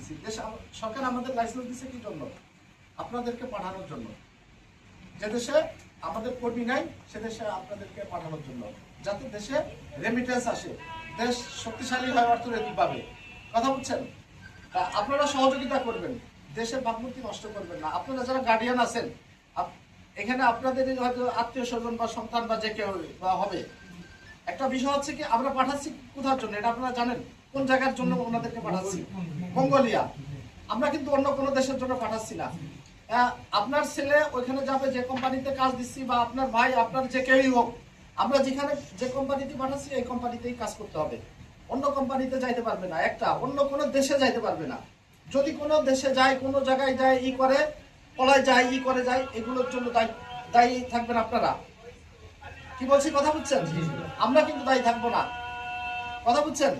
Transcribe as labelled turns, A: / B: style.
A: দিচ্ছি। সরকার আমাদের লাইসেন্স দিচ্ছে কি জন্য? আপনাদেরকে পাঠানোর জন্য। যে দেশে আমাদের কর্মী নাই সে দেশে আপনাদেরকে পাঠানোর জন্য, যাতে দেশে রেমিটেন্স আসে, দেশ শক্তিশালী হয় অর্থনৈতিকভাবে। কথা বুঝছেন? তা আপনারা সহযোগিতা করবেন, দেশের ভাবমূর্তি নষ্ট করবেন না। আপনারা যারা গার্ডিয়ান আছেন, এখানে আপনাদের হয়তো আত্মীয় স্বজন বা সন্তান বা যে কেউ বা হবে। একটা বিষয় হচ্ছে কি, আমরা পাঠাচ্ছি কোথার জন্য এটা আপনারা জানেন? কোন জায়গার জন্য ওনাদেরকে পাঠাচ্ছি? মঙ্গোলিয়া। আমরা কিন্তু অন্য কোনো দেশের জন্য পাঠাচ্ছি না। আপনার ছেলে ওইখানে যাবে, যে কোম্পানিতে কাজ দিচ্ছি, বা আপনার ভাই, আপনার যে কেউই হোক, আমরা যেখানে যে কোম্পানিতে পাঠাচ্ছি এই কোম্পানিতেই কাজ করতে হবে। অন্য কোম্পানিতে যাইতে পারবে না, একটা অন্য কোনো দেশে যাইতে পারবে না। যদি কোনো দেশে যায়, কোনো জায়গায় যায়, ই করে পলায় যায়, ই করে যায়, এগুলোর জন্য দায়ী থাকবেন আপনারা। কি বলছি কথা বুঝছেন? আমরা কিন্তু দায়ী থাকবো না। কথা বুঝছেন?